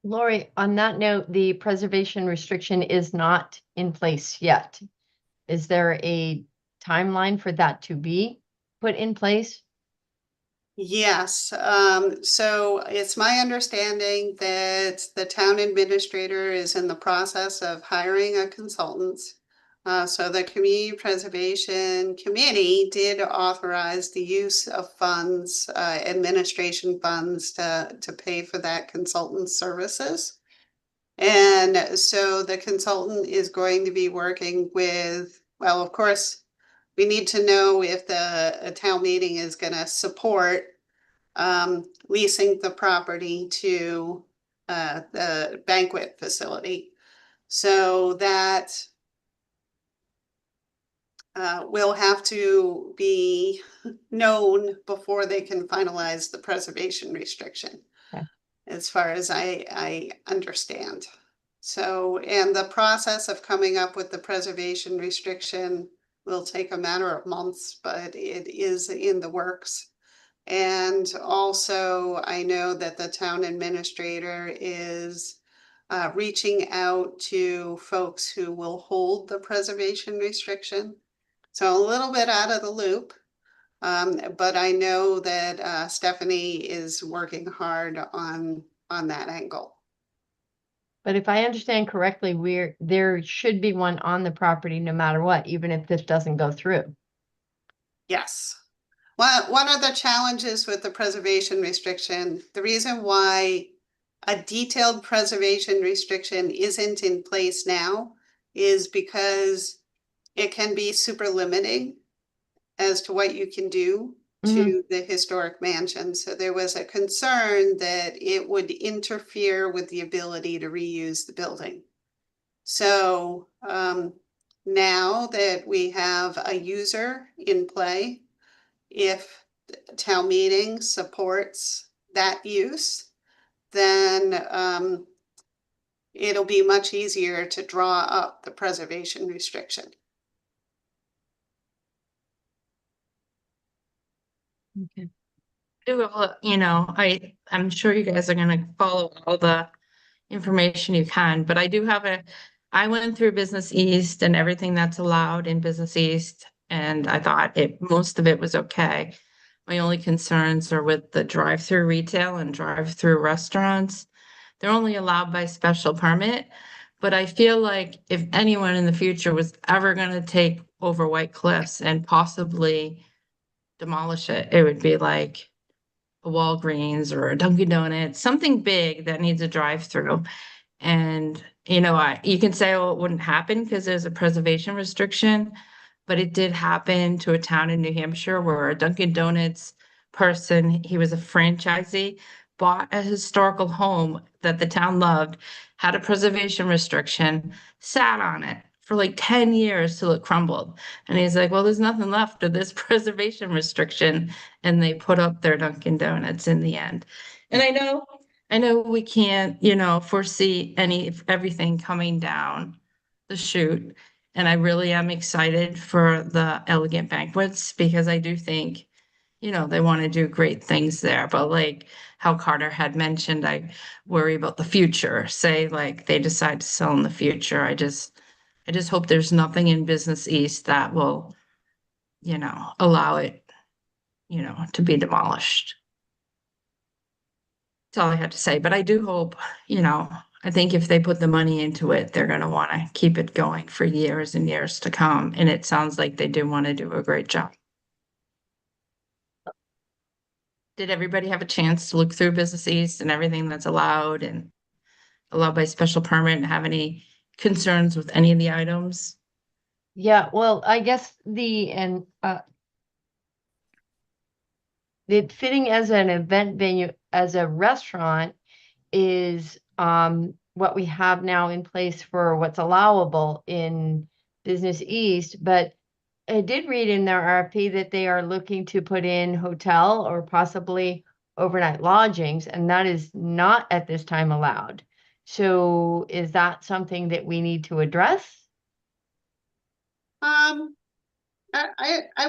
Lori, on that note, the preservation restriction is not in place yet. Is there a timeline for that to be put in place? Yes, so it's my understanding that the town administrator is in the process of hiring a consultant. So the Community Preservation Committee did authorize the use of funds, administration funds to pay for that consultant's services. And so the consultant is going to be working with, well, of course, we need to know if the town meeting is gonna support leasing the property to the banquet facility. So that will have to be known before they can finalize the preservation restriction. Okay. As far as I understand. So, and the process of coming up with the preservation restriction will take a matter of months, but it is in the works. And also, I know that the town administrator is reaching out to folks who will hold the preservation restriction. So a little bit out of the loop, but I know that Stephanie is working hard on that angle. But if I understand correctly, there should be one on the property no matter what, even if this doesn't go through. Yes. One of the challenges with the preservation restriction, the reason why a detailed preservation restriction isn't in place now is because it can be super limiting as to what you can do to the historic mansion. So there was a concern that it would interfere with the ability to reuse the building. So now that we have a user in play, if town meeting supports that use, then it'll be much easier to draw up the preservation restriction. Okay. I'm sure you guys are gonna follow all the information you can, but I went through Business East and everything that's allowed in Business East, and I thought most of it was okay. My only concerns are with the drive-through retail and drive-through restaurants. They're only allowed by special permit, but I feel like if anyone in the future was ever gonna take over White Cliffs and possibly demolish it, it would be like a Walgreens or a Dunkin' Donuts, something big that needs a drive-through. And, you can say, oh, it wouldn't happen because there's a preservation restriction, but it did happen to a town in New Hampshire where a Dunkin' Donuts person, he was a franchisee, bought a historical home that the town loved, had a preservation restriction, sat on it for like 10 years till it crumbled. And he's like, well, there's nothing left of this preservation restriction. And they put up their Dunkin' Donuts in the end. And I know we can't, foresee everything coming down the chute. And I really am excited for the Elegant Banquets because I do think, they want to do great things there. But like how Carter had mentioned, I worry about the future. Say like they decide to sell in the future. I just hope there's nothing in Business East that will, allow it, to be demolished. That's all I had to say, but I do hope, I think if they put the money into it, they're gonna wanna keep it going for years and years to come, and it sounds like they do wanna do a great job. Did everybody have a chance to look through Business East and everything that's allowed and allowed by special permit and have any concerns with any of the items? Yeah, well, I guess the fitting as an event venue, as a restaurant is what we have now in place for what's allowable in Business East, but I did read in their RFP that they are looking to put in hotel or possibly overnight lodgings, and that is not at this time allowed. So is that something that we need to address? I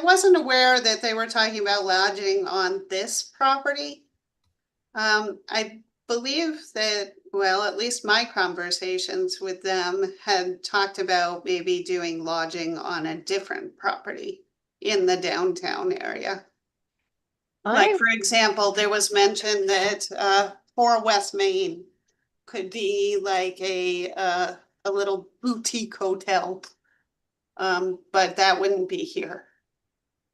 wasn't aware that they were talking about lodging on this property. I believe that, well, at least my conversations with them had talked about maybe doing lodging on a different property in the downtown area. Like, I for example, there was mention that, for West Main could be like a little boutique hotel. But that wouldn't be here.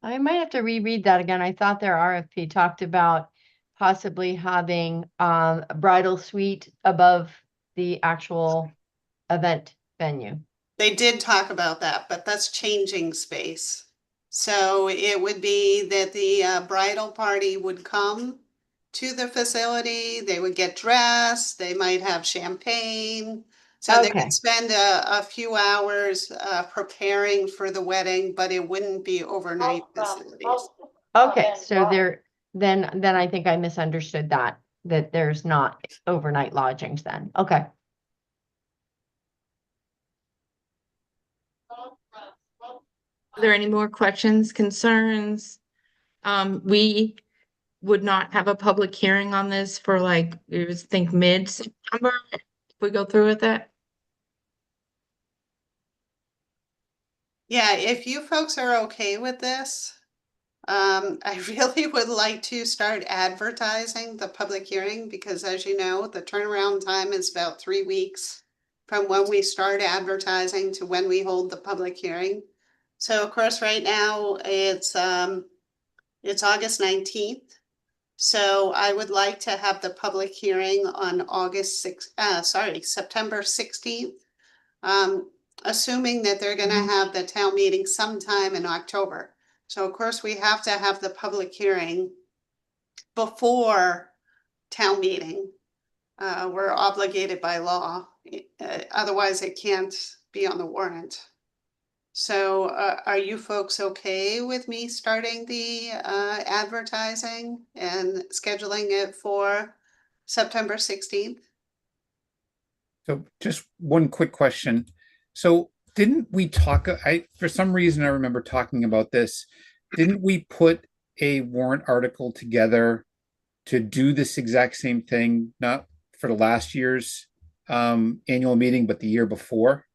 might have to reread that again. I thought their RFP talked about possibly having a bridal suite above the actual event venue. They did talk about that, but that's changing space. So it would be that the bridal party would come to the facility, they would get dressed, they might have champagne. So they Okay. could spend a few hours preparing for the wedding, but it wouldn't be overnight facilities. Okay, so then I think I misunderstood that there's not overnight lodgings then. Okay. Are there any more questions, concerns? We would not have a public hearing on this for like, I was think mid-September, if we go through with it. Yeah, if you folks are okay with this, I really would like to start advertising the public hearing because as you know, the turnaround time is about 3 weeks from when we start advertising to when we hold the public hearing. So of course, right now it's August 19th. So I would like to have the public hearing on September 16th. Assuming that they're gonna have the town meeting sometime in October. So of course, we have to have the public hearing before town meeting. We're obligated by law, otherwise it can't be on the warrant. So are you folks okay with me starting the advertising and scheduling it for September 16th? So just one quick question. So didn't we talk, for some reason, I remember talking about this. Didn't we put a warrant article together to do this exact same thing, not for the last year's annual meeting, but the year before?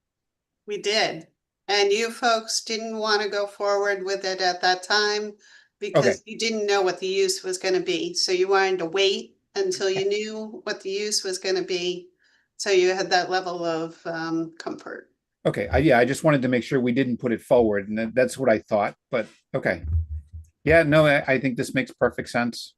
We did. And you folks didn't want to go forward with it at that time because you didn't know what the use was going to be. So you wanted to wait until you knew what the use was going to be. So you had that level of comfort. Okay, yeah, I just wanted to make sure we didn't put it forward, and that's what I thought, but okay. Yeah, no, I think this makes perfect sense.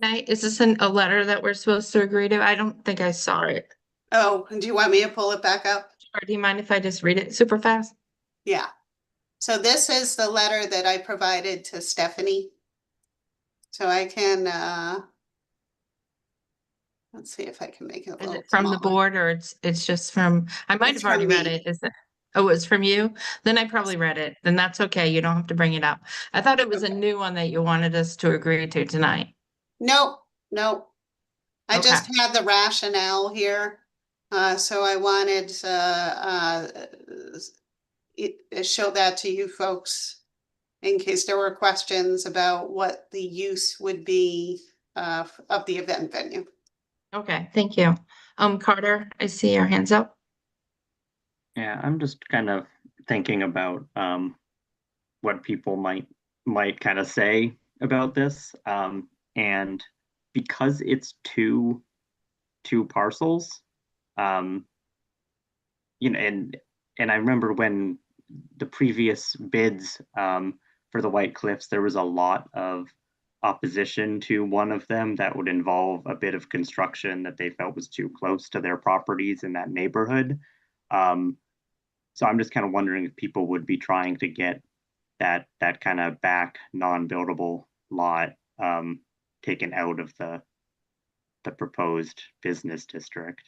Is this a letter that we're supposed to agree to? I don't think I saw it. Oh, do you want me to pull it back up? Or do you mind if I just read it super fast? Yeah. So this is the letter that I provided to Stephanie. So I can, let's see if I can make it a Is little it from the smaller. board or it's just from, I might It's have already from read me. it. Is it? Oh, it's from you? Then I probably read it. Then that's okay. You don't have to bring it up. I thought it was a Okay. new one that you wanted us to agree to tonight. Nope, nope. I Okay. just had the rationale here. So I wanted to show that to you folks in case there were questions about what the use would be of the event venue. Okay, thank you. Carter, I see your hands up. Yeah, I'm just kind of thinking about what people might kind of say about this. And because it's two parcels, you know, and I remember when the previous bids for the White Cliffs, there was a lot of opposition to one of them that would involve a bit of construction that they felt was too close to their properties in that neighborhood. So I'm just kind of wondering if people would be trying to get that kind of back non-buildable lot taken out of the proposed business district.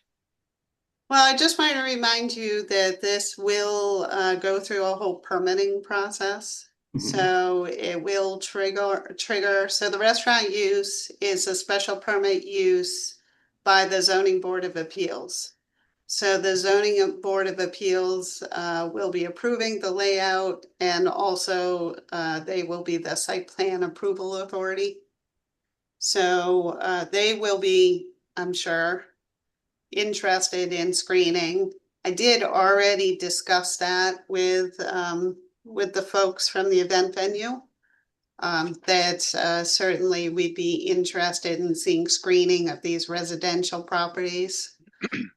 Well, I just want to remind you that this will go through a whole permitting process. So it will trigger, so the restaurant use is a special permit use by the Zoning Board of Appeals. So the Zoning Board of Appeals will be approving the layout, and also they will be the site plan approval authority. So they will be, I'm sure, interested in screening. I did already discuss that with the folks from the event venue. That certainly we'd be interested in seeing screening of these residential properties.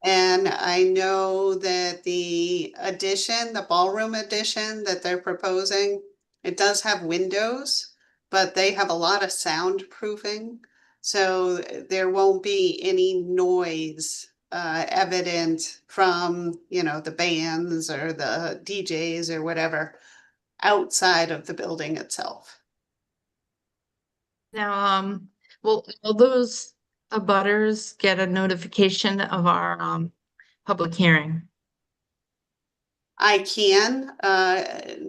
And I know that the addition, the ballroom addition that they're proposing, it does have windows, but they have a lot of soundproofing. So there won't be any noise evident from, you know, the bands or the DJs or whatever outside of the building itself. Now, will those abutters get a notification of our public hearing? I can.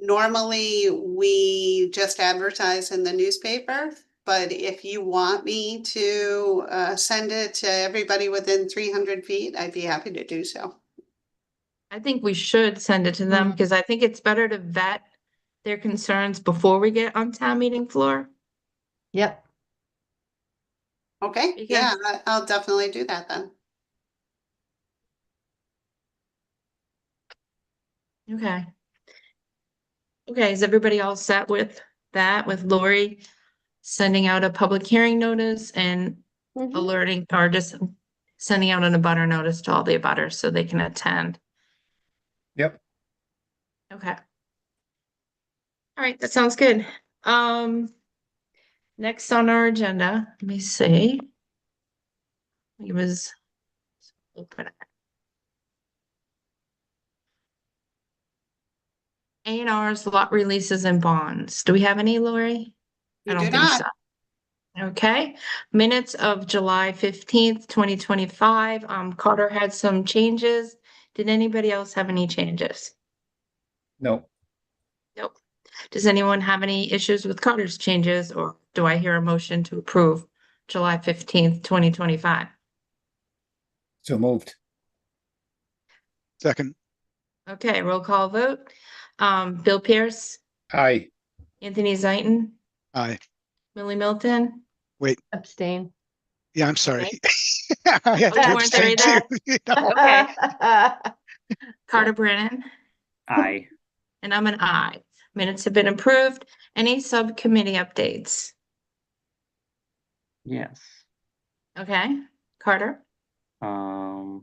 Normally, we just advertise in the newspaper, but if you want me to send it to everybody within 300 feet, I'd be happy to do so. I think we should send it to them because I think it's better to vet their concerns before we get on town meeting floor. Yep. Okay, yeah, I'll definitely do that then. Okay. Okay, is everybody all set with that, with Lori sending out a public hearing notice and Mhm. alerting, or just sending out an abutter notice to all the abutters so they can attend? Yep. Okay. All right, that sounds good. Next on our agenda, let me see. It was open. A&Rs, lot releases and bonds. Do we have any, Lori? I You don't do think not. so. Okay, minutes of July 15th, 2025. Carter had some changes. Did anybody else have any changes? No. Nope. Does anyone have any issues with Carter's changes, or do I hear a motion to approve July 15th, 2025? So moved. Second, Okay, roll call vote. Bill Pierce, Aye. Anthony Zaitin, aye. Millie Milton. Abstain. Yeah, I'm sorry. Okay. I have Oh, you to weren't there abstain either? too. Okay. Carter Brennan, Aye. and I'm an aye. Minutes have been approved. Any subcommittee updates? Yes. Okay, Carter? Let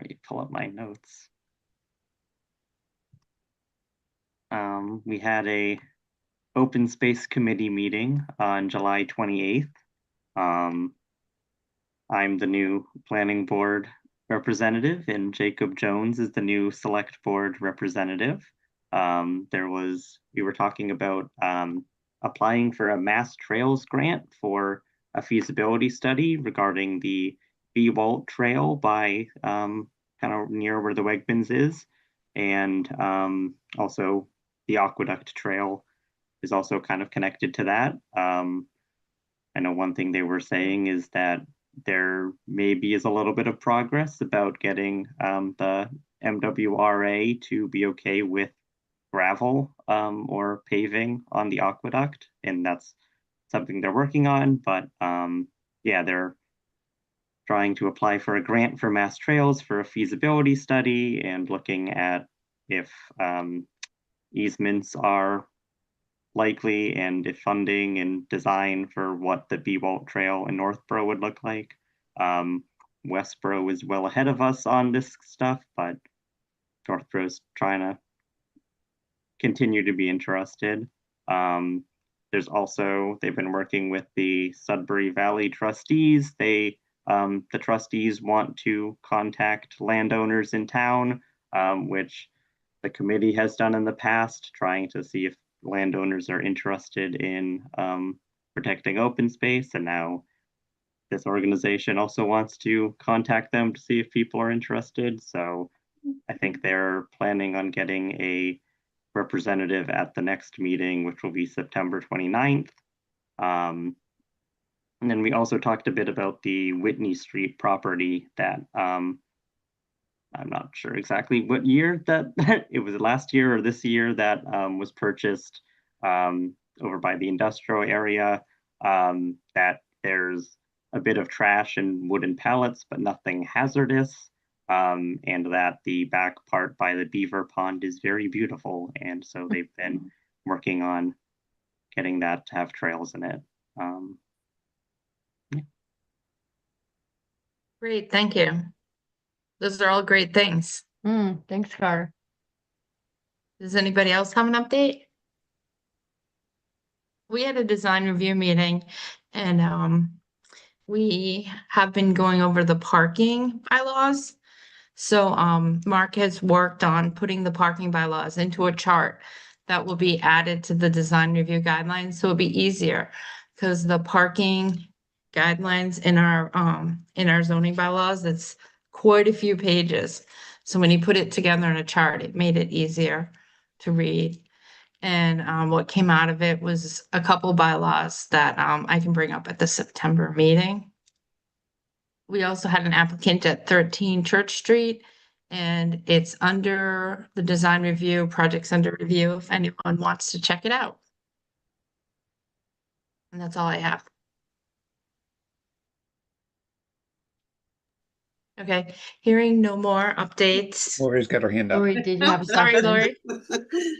me pull up my notes. We had a open space committee meeting on July 28th. I'm the new planning board representative and Jacob Jones is the new select board representative. We were talking about applying for a Mass Trails grant for a feasibility study regarding the B-Walt Trail by kind of near where the Wegmans is. And also the Aqueduct Trail is also kind of connected to that. I know one thing they were saying is that there maybe is a little bit of progress about getting the MWRA to be okay with gravel or paving on the aqueduct, and that's something they're working on. But yeah, they're trying to apply for a grant for Mass Trails for a feasibility study and looking at if easements are likely and if funding and design for what the Bewalt Trail in Northborough would look like. Westborough is well ahead of us on this stuff, but Northborough's trying to continue to be interested. There's also, they've been working with the Sudbury Valley trustees. The trustees want to contact landowners in town, which the committee has done in the past, trying to see if landowners are interested in protecting open space. And now this organization also wants to contact them to see if people are interested. So I think they're planning on getting a representative at the next meeting, which will be September 29th. And then we also talked a bit about the Whitney Street property that I'm not sure exactly what year that it was, last year or this year, that was purchased over by the industrial area, that there's a bit of trash and wooden pallets, but nothing hazardous. And that the back part by the beaver pond is very beautiful. And so they've been working on getting that to have trails in it. Great, thank you. Those are all great things. Thanks, Carter. Does anybody else have an update? We had a design review meeting and we have been going over the parking bylaws. So Mark has worked on putting the parking bylaws into a chart that will be added to the design review guidelines. So it'll be easier because the parking guidelines in our zoning bylaws, it's quite a few pages. So when you put it together in a chart, it made it easier to read. And what came out of it was a couple bylaws that I can bring up at the September meeting. We also had an applicant at 13 Church Street, and it's under the design review, project's under review, if anyone wants to check it out. And that's all I have. Okay, hearing no more updates. Lori's got her hand up. Lori, did you have a Sorry, question? Lori.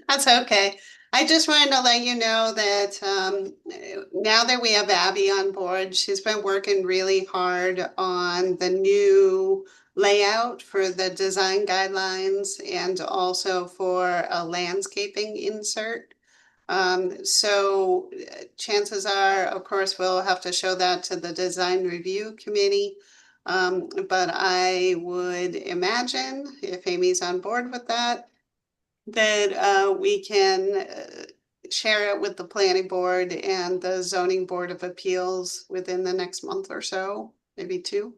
That's okay. I just wanted to let you know that now that we have Abby on board, she's been working really hard on the new layout for the design guidelines and also for a landscaping insert. So chances are, of course, we'll have to show that to the design review committee. But I would imagine, if Amy's on board with that, that we can share it with the planning board and the zoning board of appeals within the next month or so, maybe 2.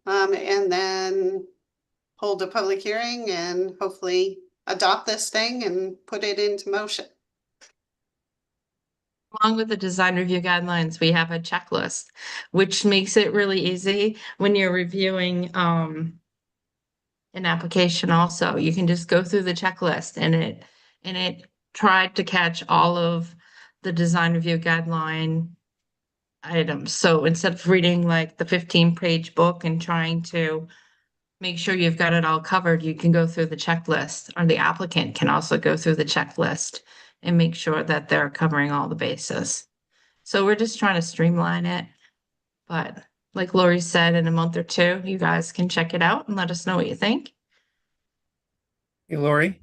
And then hold a public hearing and hopefully adopt this thing and put it into motion. Along with the design review guidelines, we have a checklist, which makes it really easy when you're reviewing an application also. You can just go through the checklist and it tried to catch all of the design review guideline items. So instead of reading like the 15-page book and trying to make sure you've got it all covered, you can go through the checklist, or the applicant can also go through the checklist and make sure that they're covering all the bases. So we're just trying to streamline it. But like Lori said, in a month or 2, you guys can check it out and let us know what you think. Hey, Lori,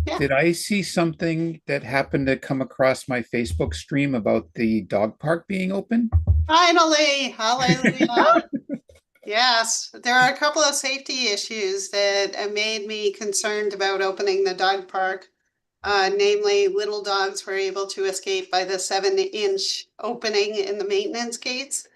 Yeah. did I see something that happened to come across my Facebook stream about the dog park being open? Finally, hallelujah. Yes, there are a couple of safety issues that made me concerned about opening the dog park. Namely, little dogs were able to escape by the 7-inch opening in the maintenance gates.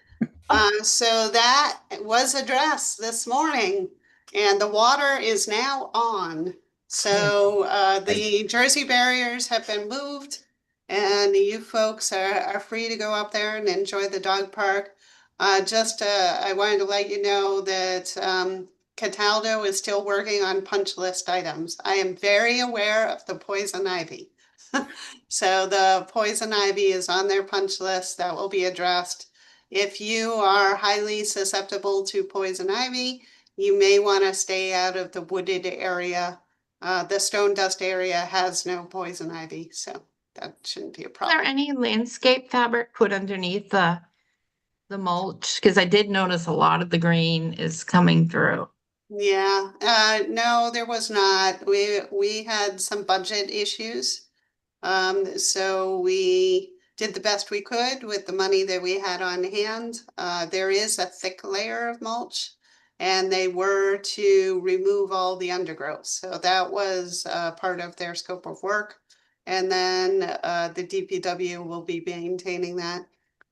So that was addressed this morning, and the water is now on. So the Jersey barriers have been moved, and you folks are free to go up there and enjoy the dog park. I wanted to let you know that Cataldo is still working on punch list items. I am very aware of the poison ivy. So the poison ivy is on their punch list. That will be addressed. If you are highly susceptible to poison ivy, you may want to stay out of the wooded area. The stone dust area has no poison ivy, so that shouldn't be a Is there problem. any landscape fabric put underneath the mulch? Because I did notice a lot of the green is coming through. Yeah, no, there was not. We had some budget issues. So we did the best we could with the money that we had on hand. There is a thick layer of mulch, and they were to remove all the undergrowth. So that was part of their scope of work. And then the DPW will be maintaining that.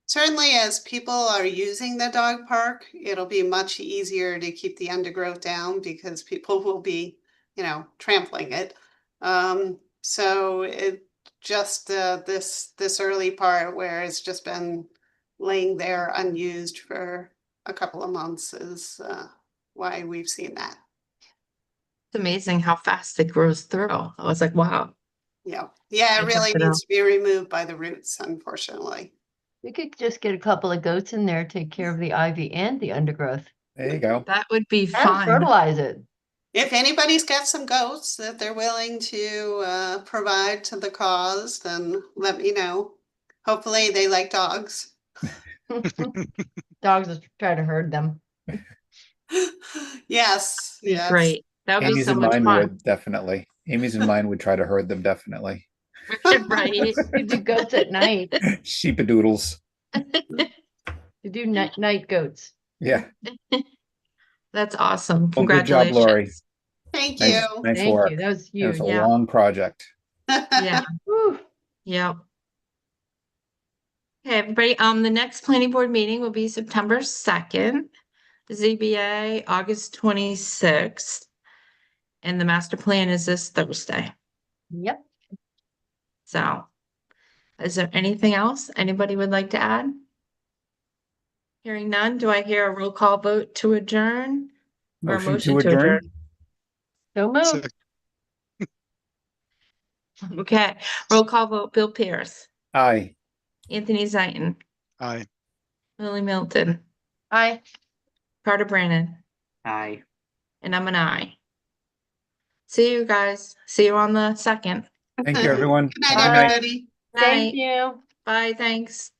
Certainly, as people are using the dog park, it'll be much easier to keep the undergrowth down because people will be, trampling it. So it just this early part where it's just been laying there unused for a couple of months is why we've seen that. It's amazing how fast it grows through. I was like, wow. Yeah, I it really checked it needs out. to be removed by the roots, unfortunately. We could just get a couple of goats in there, take care of the ivy and the undergrowth, There you go. That would be and fun. fertilize it. If anybody's got some goats that they're willing to provide to the cause, then let me know. Hopefully they like dogs. Dogs will try to herd them. Yes, Be yes. great. That would be Amy's so in much mine fun. would definitely. Amy's in mine would try to herd them definitely. Right. You do goats at night. Sheepadoodles. You do night goats. Yeah. That's awesome. Well, good job, Congratulations. Lori. Thank Nice, you. nice Thank work. you. That was It was huge. a Yeah. long project. Yeah. Whew. Yep. Okay, everybody, the next planning board meeting will be September 2nd, ZBA August 26th. And the master plan is this Thursday. Yep. So is there anything else anybody would like to add? Hearing none, do I hear a roll call vote to adjourn? Or a Motion to adjourn? So moved. Okay, roll call vote, Bill Pierce, Aye. Anthony Zaitin, Aye. Lily Milton, Aye. Carter Brannon, Aye. and I'm an aye. See you guys. See you on the 2nd. Thank you, everyone. Good night, Bye. everybody. Night. Thank you. Bye, thanks.